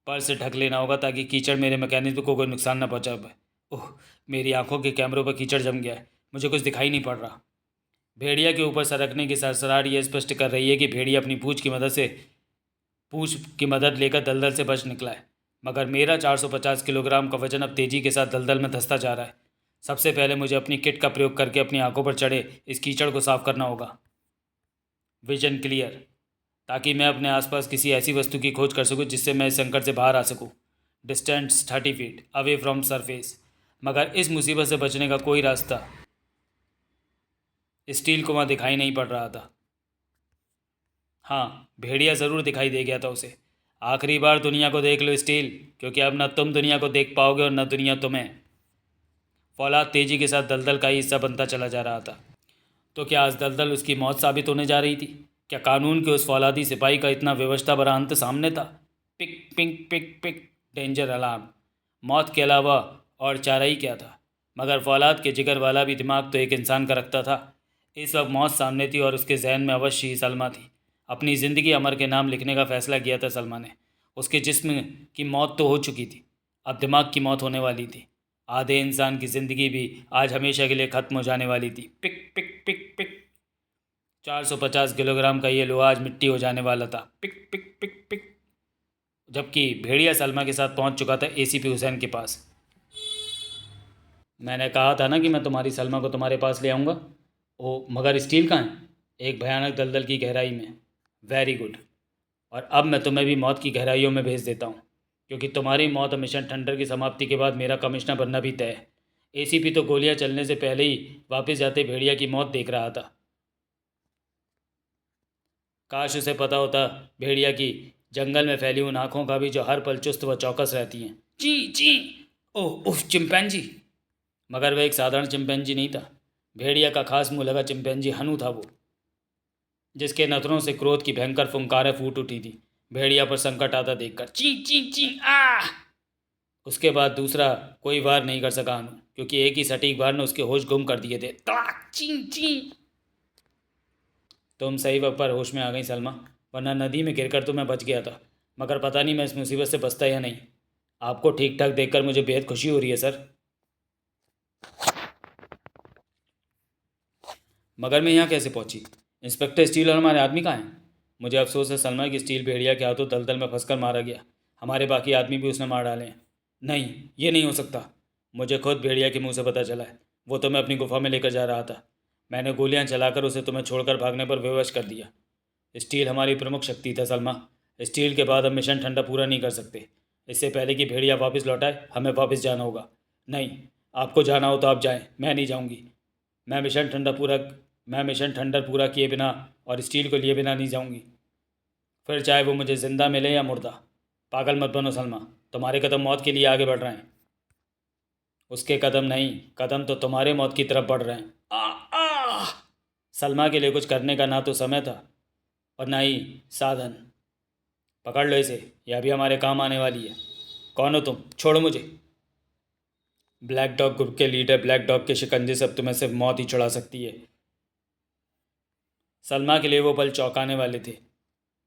पर से ढक लेना होगा ताकि कीचड़ मेरे मैकेनिज्म को कोई नुकसान न पहुंचा पाए। ओह, मेरी आंखों के कैमरों पर कीचड़ जम गया है, मुझे कुछ दिखाई नहीं पड़ रहा। भेड़िया के ऊपर सरकने की सरसराहट ये स्पष्ट कर रही है कि भेड़िया अपनी पूंछ की मदद लेकर दलदल से बच निकला है। मगर मेरा 450 किलोग्राम का वजन अब तेजी के साथ दलदल में धंसता जा रहा है। सबसे पहले मुझे अपनी किट का प्रयोग करके अपनी आंखों पर चढ़े इस कीचड़ को साफ करना होगा। विजन क्लियर, ताकि मैं अपने आसपास किसी ऐसी वस्तु की खोज कर सकूं जिससे मैं इस संकट से बाहर आ सकूं। Distance 30 feet away from surface. मगर इस मुसीबत से बचने का कोई रास्ता स्टील को वहाँ दिखाई नहीं पड़ रहा था। हाँ, भेड़िया ज़रूर दिखाई दे गया था उसे। आखिरी बार दुनिया को देख लो स्टील, क्योंकि अब न तुम दुनिया को देख पाओगे और न दुनिया तुम्हें। फौलाद तेजी के साथ दलदल का ही हिस्सा बनता चला जा रहा था। तो क्या आज दलदल उसकी मौत साबित होने जा रही थी? क्या कानून के उस फौलादी सिपाही का इतना व्यवस्था भरा अंत सामने था? पिक पिक पिक पिक, डेंजर अलार्म। मौत के अलावा और चारा ही क्या था? मगर फौलाद के जिगर वाला भी दिमाग तो एक इंसान का रखता था। इस वक्त मौत सामने थी और उसके जहन में अवश्य ही सलमा थी। अपनी ज़िंदगी अमर के नाम लिखने का फैसला किया था सलमा ने। उसके जिस्म की मौत तो हो चुकी थी, अब दिमाग की मौत होने वाली थी। आधे इंसान की ज़िंदगी भी आज हमेशा के लिए ख़त्म हो जाने वाली थी। पिक पिक पिक पिक। 450 किलोग्राम का ये लोहा आज मिट्टी हो जाने वाला था। पिक पिक पिक पिक। जबकि भेड़िया सलमा के साथ पहुंच चुका था एसीपी हुसैन के पास। मैंने कहा था ना कि मैं तुम्हारी सलमा को तुम्हारे पास ले आऊँगा। ओ, मगर स्टील कहाँ है? एक भयानक दलदल की गहराई में। Very good. और अब मैं तुम्हें भी मौत की गहराइयों में भेज देता हूँ, क्योंकि तुम्हारी मौत मिशन थंडर की समाप्ति के बाद मेरा कमिश्नर बनना भी तय है। एसीपी तो गोलियां चलने से पहले ही वापस जाते भेड़िया की मौत देख रहा था। काश उसे पता होता भेड़िया की जंगल में फैली उन आँखों का भी जो हर पल चुस्त व चौकस रहती हैं। जी जी। ओह उफ, चिंपैंजी। मगर वह एक साधारण चिंपैंजी नहीं था। भेड़िया का खास मुँह लगा चिंपैंजी हनु था वो, जिसके नथनों से क्रोध की भयंकर फुंकारें फूट उठी थी भेड़िया पर संकट आता देखकर। ची ची ची आ। उसके बाद दूसरा कोई वार नहीं कर सका अनु, क्योंकि एक ही सटीक वार ने उसके होश गुम कर दिए थे। तड़ाक ची ची। तुम सही वक्त पर होश में आ गई सलमा, वरना नदी में गिरकर तो मैं बच गया था। मगर पता नहीं मैं इस मुसीबत से बचता या नहीं। आपको ठीक ठाक देखकर मुझे बेहद खुशी हो रही है सर। मगर मैं यहाँ कैसे पहुँची? इंस्पेक्टर स्टील और हमारे आदमी कहाँ हैं? मुझे अफसोस है सलमा कि स्टील भेड़िया के हाथों दलदल में फंसकर मारा गया। हमारे बाकी आदमी भी उसने मार डाले हैं। नहीं, ये नहीं हो सकता। मुझे खुद भेड़िया के मुंह से पता चला है। वो तो मैं अपनी गुफा में लेकर जा रहा था। मैंने गोलियां चलाकर उसे तुम्हें छोड़कर भागने पर विवश कर दिया। स्टील हमारी प्रमुख शक्ति था सलमा। स्टील के बाद हम मिशन ठंडा पूरा नहीं कर सकते। इससे पहले कि भेड़िया वापस लौटाए हमें वापस जाना होगा। नहीं, आपको जाना हो तो आप जाएं, मैं नहीं जाऊंगी। मैं मिशन ठंडा पूरा मैं मिशन ठंडर पूरा किए बिना और स्टील को लिए बिना नहीं जाऊंगी, फिर चाहे वो मुझे ज़िंदा मिले या मुर्दा। पागल मत बनो सलमा, तुम्हारे कदम मौत के लिए आगे बढ़ रहे हैं। उसके कदम नहीं, कदम तो तुम्हारे मौत की तरफ बढ़ रहे हैं। आ सलमा के लिए कुछ करने का ना तो समय था और ना ही साधन। पकड़ लो इसे, यह अभी हमारे काम आने वाली है। कौन हो तुम? छोड़ो मुझे। ब्लैक डॉग ग्रुप के लीडर ब्लैक डॉग के शिकंजे से अब तुम्हें सिर्फ मौत ही छुड़ा सकती है। सलमा के लिए वो पल चौंकाने वाले थे।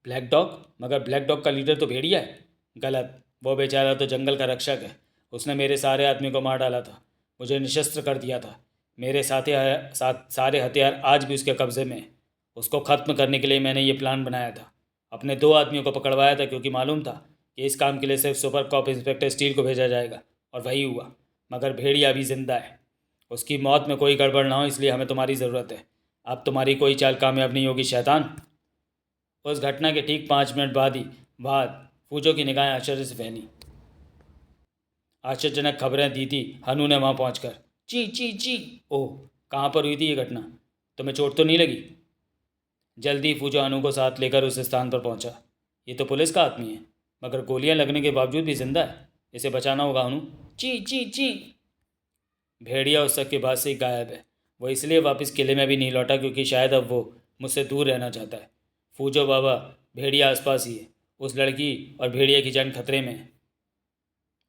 Black dog? मगर ब्लैक डॉग का लीडर तो भेड़िया है। गलत, वो बेचारा तो जंगल का रक्षक है। उसने मेरे सारे आदमी को मार डाला था, मुझे निशस्त्र कर दिया था। मेरे सारे हथियार आज भी उसके कब्ज़े में हैं। उसको ख़त्म करने के लिए मैंने ये प्लान बनाया था। अपने 2 आदमियों को पकड़वाया था, क्योंकि मालूम था कि इस काम के लिए सिर्फ सुपर कॉप इंस्पेक्टर स्टील को भेजा जाएगा, और वही हुआ। मगर भेड़िया अभी ज़िंदा है। उसकी मौत में कोई गड़बड़ ना हो, इसलिए हमें तुम्हारी ज़रूरत है। अब तुम्हारी कोई चाल कामयाब नहीं होगी शैतान। उस घटना के ठीक 5 मिनट बाद फूजो की निगाहें आश्चर्य से फैली। आश्चर्यजनक खबरें दी थी हनु ने वहाँ पहुँचकर। ची ची ची। ओह, कहाँ पर हुई थी ये घटना? तुम्हें चोट तो नहीं लगी? जल्दी फूजो हनु को साथ लेकर उस स्थान पर पहुँचा। ये तो पुलिस का आदमी है, मगर गोलियां लगने के बावजूद भी जिंदा है। इसे बचाना होगा हनु। ची ची ची। भेड़िया उस सब के बाद से ही गायब है। वो इसलिए वापस किले में भी नहीं लौटा, क्योंकि शायद अब वो मुझसे दूर रहना चाहता है। फूजो बाबा, भेड़िया आसपास ही है। उस लड़की और भेड़िया की जान खतरे में है।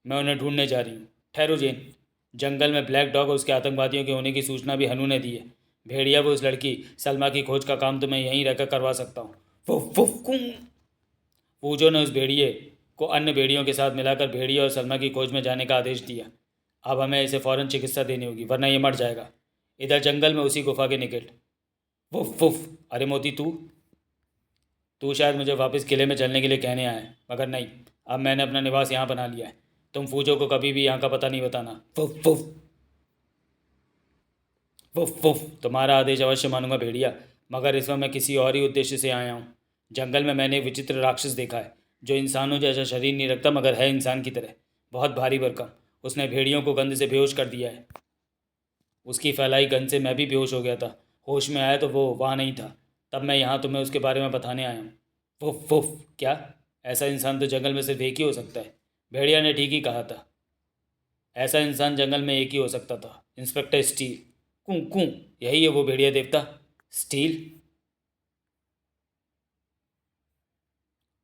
मैं उन्हें ढूंढने जा रही हूँ। ठहरो जेन। जंगल में ब्लैक डॉग और उसके आतंकवादियों के होने की सूचना भी हनु ने दी है। भेड़िया वो उस लड़की सलमा की खोज का काम तो मैं यहीं रहकर करवा सकता हूँ। फुफ फुफ कुं। फूजो ने उस भेड़िए को अन्य भेड़ियों के साथ मिलाकर भेड़िया और सलमा की खोज में जाने का आदेश दिया। अब हमें इसे फ़ौरन चिकित्सा देनी होगी, वरना ये मर जाएगा। इधर जंगल में उसी गुफा के निकट। Woof woof. अरे मोती, तू शायद मुझे वापस किले में चलने के लिए कहने आया है, मगर नहीं, अब मैंने अपना निवास यहाँ बना लिया है। तुम फूजो को कभी भी यहाँ का पता नहीं बताना। Woof woof woof woof. तुम्हारा आदेश अवश्य मानूंगा भेड़िया, मगर इस वक्त मैं किसी और ही उद्देश्य से आया हूँ। जंगल में मैंने एक विचित्र राक्षस देखा है, जो इंसानों जैसा शरीर नहीं रखता, मगर है इंसान की तरह, बहुत भारी भरकम। उसने भेड़ियों को गंध से बेहोश कर दिया है। उसकी फैलाई गंध से मैं भी बेहोश हो गया था। होश में आया तो वो वहाँ नहीं था। तब मैं यहाँ तुम्हें उसके बारे में बताने आया हूँ। Woof woof. क्या? ऐसा इंसान तो जंगल में सिर्फ एक ही हो सकता है। भेड़िया ने ठीक ही कहा था। ऐसा इंसान जंगल में एक ही हो सकता था, इंस्पेक्टर स्टील। कूं कूं, यही है वो भेड़िया देवता स्टील।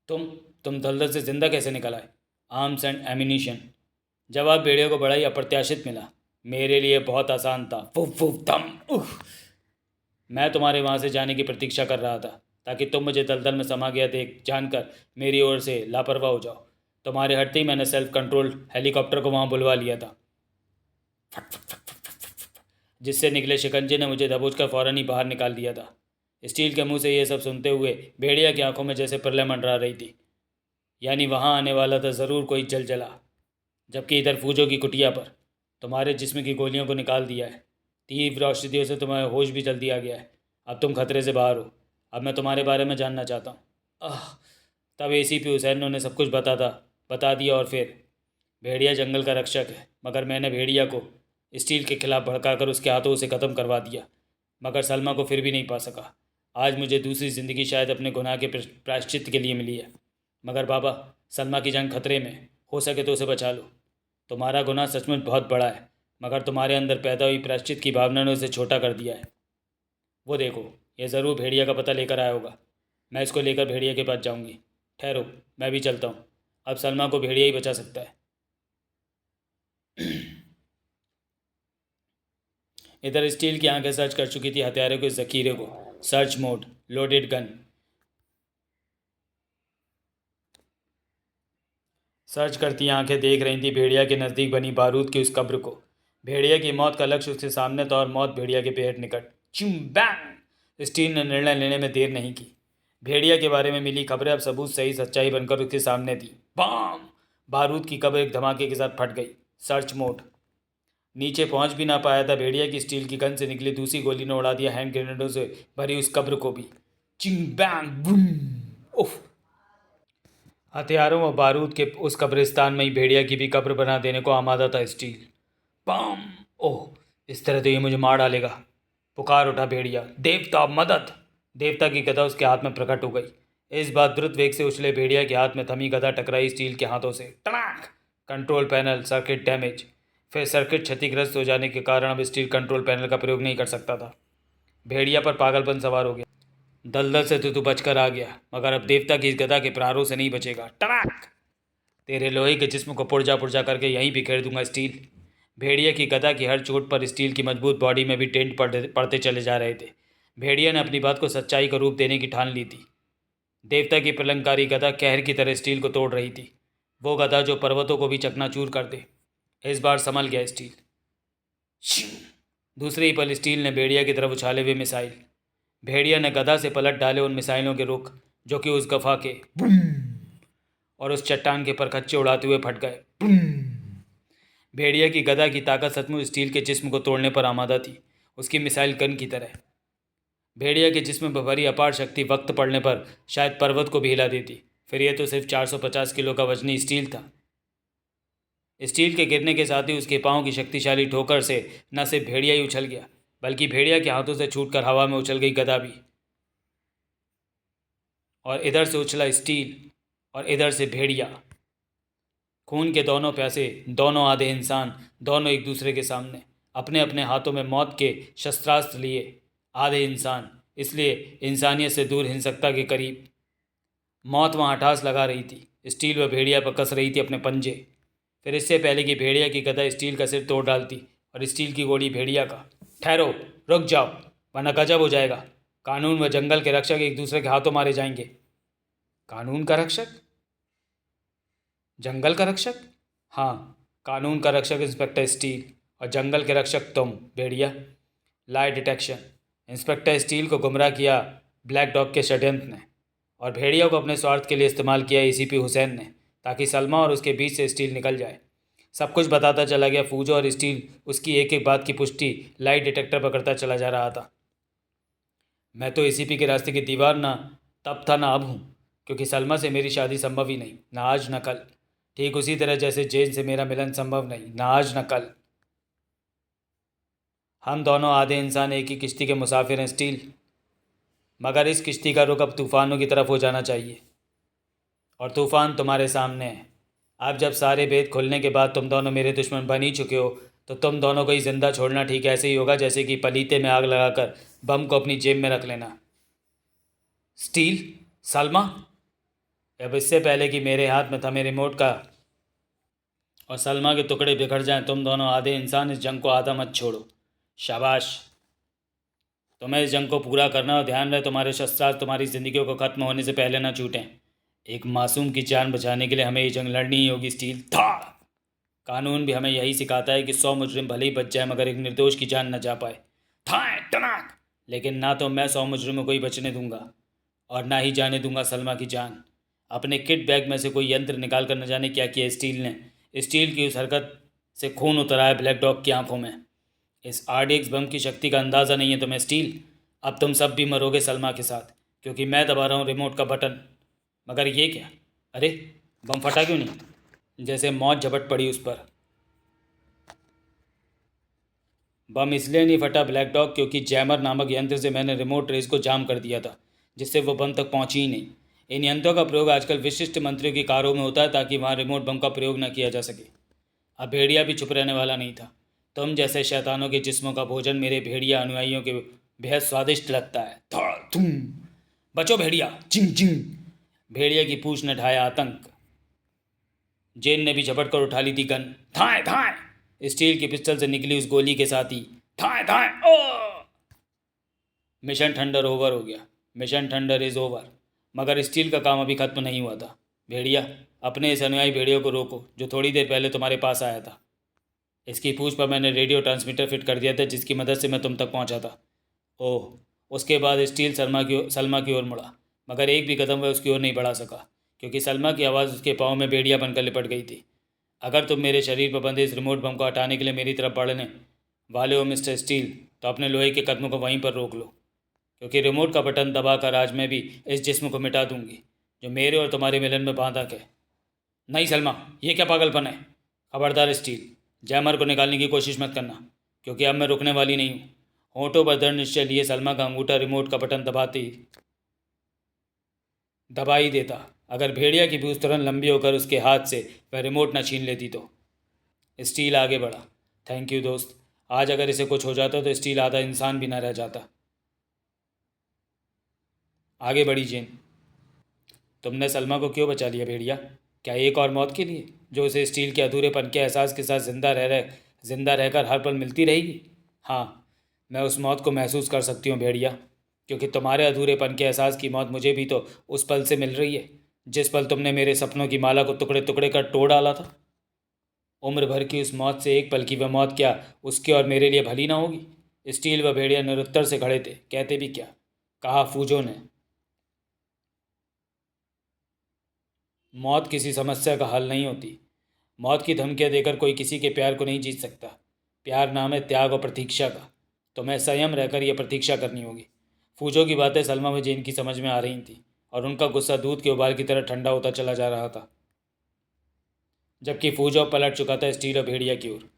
तुम तुम दलदल से जिंदा कैसे निकल आए? Arms and ammunition. जवाब भेड़िया को बड़ा ही अप्रत्याशित मिला। मेरे लिए बहुत आसान था। फुफ फुफ दम उफ। मैं तुम्हारे वहाँ से जाने की प्रतीक्षा कर रहा था ताकि तुम मुझे दलदल में समा गया देख जानकर मेरी ओर से लापरवाह हो जाओ। तुम्हारे हटते ही मैंने सेल्फ कंट्रोल हेलीकॉप्टर को वहाँ बुलवा लिया था, जिससे निकले शिकंजे ने मुझे दबोच कर फ़ौरन ही बाहर निकाल दिया था। स्टील के मुंह से ये सब सुनते हुए भेड़िया की आंखों में जैसे प्रलय मंडरा रही थी। यानी वहाँ आने वाला था ज़रूर कोई जला, जबकि इधर फूजों की कुटिया पर तुम्हारे जिस्म की गोलियों को निकाल दिया है। तीव्र औषधियों से तुम्हारा होश भी जल्दी आ गया है। अब तुम खतरे से बाहर हो। अब मैं तुम्हारे बारे में जानना चाहता हूँ। तब एसीपी हुसैन ने सब कुछ बता दिया। और फिर भेड़िया जंगल का रक्षक है, मगर मैंने भेड़िया को स्टील के खिलाफ भड़काकर उसके हाथों उसे ख़त्म करवा दिया, मगर सलमा को फिर भी नहीं पा सका। आज मुझे दूसरी ज़िंदगी शायद अपने गुनाह के प्रायश्चित के लिए मिली है, मगर बाबा, सलमा की जान खतरे में, हो सके तो उसे बचा लो। तुम्हारा गुनाह सचमुच बहुत बड़ा है, मगर तुम्हारे अंदर पैदा हुई प्रायश्चित की भावना ने उसे छोटा कर दिया है। वो देखो, ये ज़रूर भेड़िया का पता लेकर आया होगा। मैं इसको लेकर भेड़िया के पास जाऊंगी। ठहरो, मैं भी चलता हूँ। अब सलमा को भेड़िया ही बचा सकता है। इधर स्टील की आंखें सर्च कर चुकी थी हथियारों के जखीरे को। Search mode, loaded gun. Search करती आंखें देख रही थी भेड़िया के नज़दीक बनी बारूद की उस कब्र को। भेड़िया की मौत का लक्ष्य उसके सामने था और मौत भेड़िया के बेहद निकट। चिम बैंग। स्टील ने निर्णय लेने में देर नहीं की। भेड़िया के बारे में मिली खबरें अब सबूत सही सच्चाई बनकर उसके सामने थी। बम! बारूद की कब्र एक धमाके के साथ फट गई। Search mode. नीचे पहुंच भी ना पाया था भेड़िया की स्टील की गन से निकली दूसरी गोली ने उड़ा दिया हैंड ग्रेनेडों से भरी उस कब्र को भी। चिंग बैंग बूम। उफ! हथियारों व बारूद के उस कब्रिस्तान में ही भेड़िया की भी कब्र बना देने को आमादा था स्टील। बम! ओह, इस तरह तो ये मुझे मार डालेगा। पुकार उठा भेड़िया, देवता मदद! देवता की गदा उसके हाथ में प्रकट हो गई। इस बार द्रुत वेग से उछले भेड़िया के हाथ में थमी गदा टकराई स्टील के हाथों से। टनाक! Control panel circuit damage. फिर सर्किट क्षतिग्रस्त हो जाने के कारण अब स्टील कंट्रोल पैनल का प्रयोग नहीं कर सकता था। भेड़िया पर पागलपन सवार हो गया। दलदल से तो तू बचकर आ गया, मगर अब देवता की इस गदा के प्रहारों से नहीं बचेगा। टनाक! तेरे लोहे के जिस्म को पुर्जा पुर्जा करके यहीं बिखेर दूंगा स्टील। भेड़िया की गदा की हर चोट पर स्टील की मजबूत बॉडी में भी टेंट पड़ते चले जा रहे थे। भेड़िया ने अपनी बात को सच्चाई का रूप देने की ठान ली थी। देवता की प्रलंकारी गदा कहर की तरह स्टील को तोड़ रही थी। वो गदा जो पर्वतों को भी चकनाचूर कर दे। इस बार संभल गया स्टील। दूसरे ही पल स्टील ने भेड़िया की तरफ उछाले हुए मिसाइल। भेड़िया ने गदा से पलट डाले उन मिसाइलों के रुख, जो कि उस गफा के और उस चट्टान के परखच्चे उड़ाते हुए फट गए। भेड़िया की गदा की ताकत सचमुच स्टील के जिस्म को तोड़ने पर आमादा थी, उसकी मिसाइल गन की तरह। भेड़िया के जिस्म में भरी अपार शक्ति वक्त पड़ने पर शायद पर्वत को भी हिला देती। फिर यह तो सिर्फ 450 किलो का वजनी स्टील था। स्टील के गिरने के साथ ही उसके पांव की शक्तिशाली ठोकर से न सिर्फ भेड़िया ही उछल गया, बल्कि भेड़िया के हाथों से छूटकर हवा में उछल गई गदा भी। और इधर से उछला स्टील और इधर से भेड़िया। खून के दोनों प्यासे, दोनों आधे इंसान, दोनों एक दूसरे के सामने, अपने अपने हाथों में मौत के शस्त्रास्त्र लिए। आधे इंसान, इसलिए इंसानियत से दूर, हिंसकता के करीब। मौत वहाँ अठास लगा रही थी। स्टील व भेड़िया पर कस रही थी अपने पंजे। फिर इससे पहले कि भेड़िया की गदा स्टील का सिर तोड़ डालती और स्टील की गोली भेड़िया का। ठहरो, रुक जाओ, वरना गजब हो जाएगा। कानून व जंगल के रक्षक एक दूसरे के हाथों मारे जाएंगे। कानून का रक्षक? जंगल का रक्षक? हाँ, कानून का रक्षक इंस्पेक्टर स्टील और जंगल के रक्षक तुम भेड़िया। लाई डिटेक्शन। इंस्पेक्टर स्टील को गुमराह किया ब्लैक डॉग के षड्यंत्र ने, और भेड़िया को अपने स्वार्थ के लिए इस्तेमाल किया एसीपी हुसैन ने, ताकि सलमा और उसके बीच से स्टील निकल जाए। सब कुछ बताता चला गया फूजो, और स्टील उसकी एक एक बात की पुष्टि लाई डिटेक्टर पर करता चला जा रहा था। मैं तो एसीपी के रास्ते की दीवार ना तब था ना अब हूँ, क्योंकि सलमा से मेरी शादी संभव ही नहीं, ना आज ना कल। ठीक उसी तरह जैसे जेन से मेरा मिलन संभव नहीं, ना आज ना कल। हम दोनों आधे इंसान एक ही किश्ती के मुसाफिर हैं स्टील, मगर इस किश्ती का रुख अब तूफानों की तरफ हो जाना चाहिए, और तूफान तुम्हारे सामने है। अब जब सारे भेद खुलने के बाद तुम दोनों मेरे दुश्मन बन ही चुके हो तो तुम दोनों को ही जिंदा छोड़ना ठीक ऐसे ही होगा जैसे कि पलीते में आग लगाकर बम को अपनी जेब में रख लेना। स्टील, सलमा, अब इससे पहले कि मेरे हाथ में थमे रिमोट का और सलमा के टुकड़े बिखर जाएं, तुम दोनों आधे इंसान इस जंग को आधा मत छोड़ो। शाबाश, तुम्हें इस जंग को पूरा करना और ध्यान रहे तुम्हारे शस्त्रास्त्र तुम्हारी ज़िंदगियों को ख़त्म होने से पहले ना छूटें। एक मासूम की जान बचाने के लिए हमें ये जंग लड़नी ही होगी स्टील। था कानून भी हमें यही सिखाता है कि 100 मुजरिम भले ही बच जाए मगर एक निर्दोष की जान न जा पाए। था टनाक, लेकिन ना तो मैं 100 मुजरिमों को ही बचने दूंगा और ना ही जाने दूंगा सलमा की जान। अपने किट बैग में से कोई यंत्र निकाल कर न जाने क्या किया स्टील ने। स्टील की उस हरकत से खून उतर आया ब्लैक डॉग की आंखों में। इस RDX बम की शक्ति का अंदाज़ा नहीं है तुम्हें स्टील। अब तुम सब भी मरोगे सलमा के साथ, क्योंकि मैं दबा रहा हूँ रिमोट का बटन। मगर ये क्या, अरे बम फटा क्यों नहीं? जैसे मौत झपट पड़ी उस पर। बम इसलिए नहीं फटा ब्लैक डॉग क्योंकि जैमर नामक यंत्र से मैंने रिमोट रेस को जाम कर दिया था, जिससे वो बम तक पहुंची ही नहीं। इन यंत्रों का प्रयोग आजकल विशिष्ट मंत्रियों की कारों में होता है ताकि वहां रिमोट बम का प्रयोग न किया जा सके। अब भेड़िया भी चुप रहने वाला नहीं था। तुम जैसे शैतानों के जिस्मों का भोजन मेरे भेड़िया अनुयायियों के बेहद स्वादिष्ट लगता है। थोड़ा तुम बचो भेड़िया, जिंग जिंग। भेड़िया की पूंछ ने ढाया आतंक। जेन ने भी झपट कर उठा ली थी गन। थाए थाए, स्टील की पिस्टल से निकली उस गोली के साथ ही थाए थाए ओ। मिशन थंडर ओवर हो गया। Mission thunder is over. मगर स्टील का काम अभी खत्म नहीं हुआ था। भेड़िया, अपने इस अनुयायी भेड़ियों को रोको जो थोड़ी देर पहले तुम्हारे पास आया था। इसकी पूंछ पर मैंने रेडियो ट्रांसमीटर फिट कर दिया था जिसकी मदद से मैं तुम तक पहुंचा था। ओह, उसके बाद स्टील सलमा की ओर मुड़ा, मगर एक भी कदम वह उसकी ओर नहीं बढ़ा सका क्योंकि सलमा की आवाज़ उसके पाँव में बेड़िया बनकर लिपट गई थी। अगर तुम मेरे शरीर पर बंधे इस रिमोट बम को हटाने के लिए मेरी तरफ बढ़ने वाले हो मिस्टर स्टील, तो अपने लोहे के कदमों को वहीं पर रोक लो, क्योंकि रिमोट का बटन दबाकर आज मैं भी इस जिस्म को मिटा दूंगी जो मेरे और तुम्हारे मिलन में बांधक है। नहीं सलमा, ये क्या पागलपन है? खबरदार स्टील, जैमर को निकालने की कोशिश मत करना, क्योंकि अब मैं रुकने वाली नहीं हूँ। होंठों पर दृढ़ निश्चय लिए सलमा का अंगूठा रिमोट का बटन दबा ही देता। अगर भेड़िया की पूंछ तुरंत लंबी होकर उसके हाथ से वह रिमोट न छीन लेती तो। स्टील आगे बढ़ा। थैंक यू दोस्त, आज अगर इसे कुछ हो जाता तो स्टील आधा इंसान भी न रह जाता। आगे बढ़ी जेन। तुमने सलमा को क्यों बचा लिया भेड़िया? क्या एक और मौत के लिए जो उसे स्टील के अधूरेपन के एहसास के साथ जिंदा रहकर हर पल मिलती रहेगी? हाँ, मैं उस मौत को महसूस कर सकती हूँ भेड़िया, क्योंकि तुम्हारे अधूरेपन के एहसास की मौत मुझे भी तो उस पल से मिल रही है जिस पल तुमने मेरे सपनों की माला को टुकड़े टुकड़े कर तोड़ डाला था। उम्र भर की उस मौत से एक पल की वह मौत क्या उसके और मेरे लिए भली ना होगी? स्टील व भेड़िया निरुत्तर से खड़े थे। कहते भी क्या? कहा फूजो ने, मौत किसी समस्या का हल नहीं होती। मौत की धमकियाँ देकर कोई किसी के प्यार को नहीं जीत सकता। प्यार नाम है त्याग और प्रतीक्षा का। तुम्हें संयम रहकर यह प्रतीक्षा करनी होगी। फूजो की बातें सलमा व जेन की समझ में आ रही थी और उनका गुस्सा दूध के उबाल की तरह ठंडा होता चला जा रहा था, जबकि फूजो पलट चुका था स्टील और भेड़िया की ओर।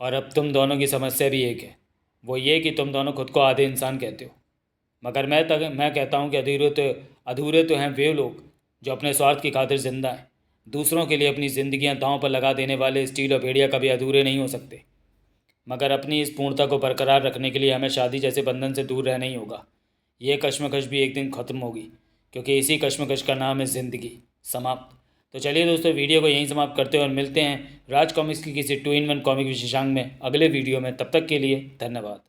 और अब तुम दोनों की समस्या भी एक है, वो ये कि तुम दोनों खुद को आधे इंसान कहते हो, मगर मैं कहता हूँ कि अधूरे तो हैं वे लोग जो अपने स्वार्थ की खातिर जिंदा हैं। दूसरों के लिए अपनी ज़िंदगियां दांव पर लगा देने वाले स्टील और भेड़िया कभी अधूरे नहीं हो सकते। मगर अपनी इस पूर्णता को बरकरार रखने के लिए हमें शादी जैसे बंधन से दूर रहना ही होगा। ये कश्मकश भी एक दिन ख़त्म होगी, क्योंकि इसी कश्मकश का नाम है ज़िंदगी। समाप्त। तो चलिए दोस्तों, वीडियो को यहीं समाप्त करते हैं और मिलते हैं राज कॉमिक्स की किसी 2-in-1 कॉमिक विशेषांक में अगले वीडियो में। तब तक के लिए धन्यवाद।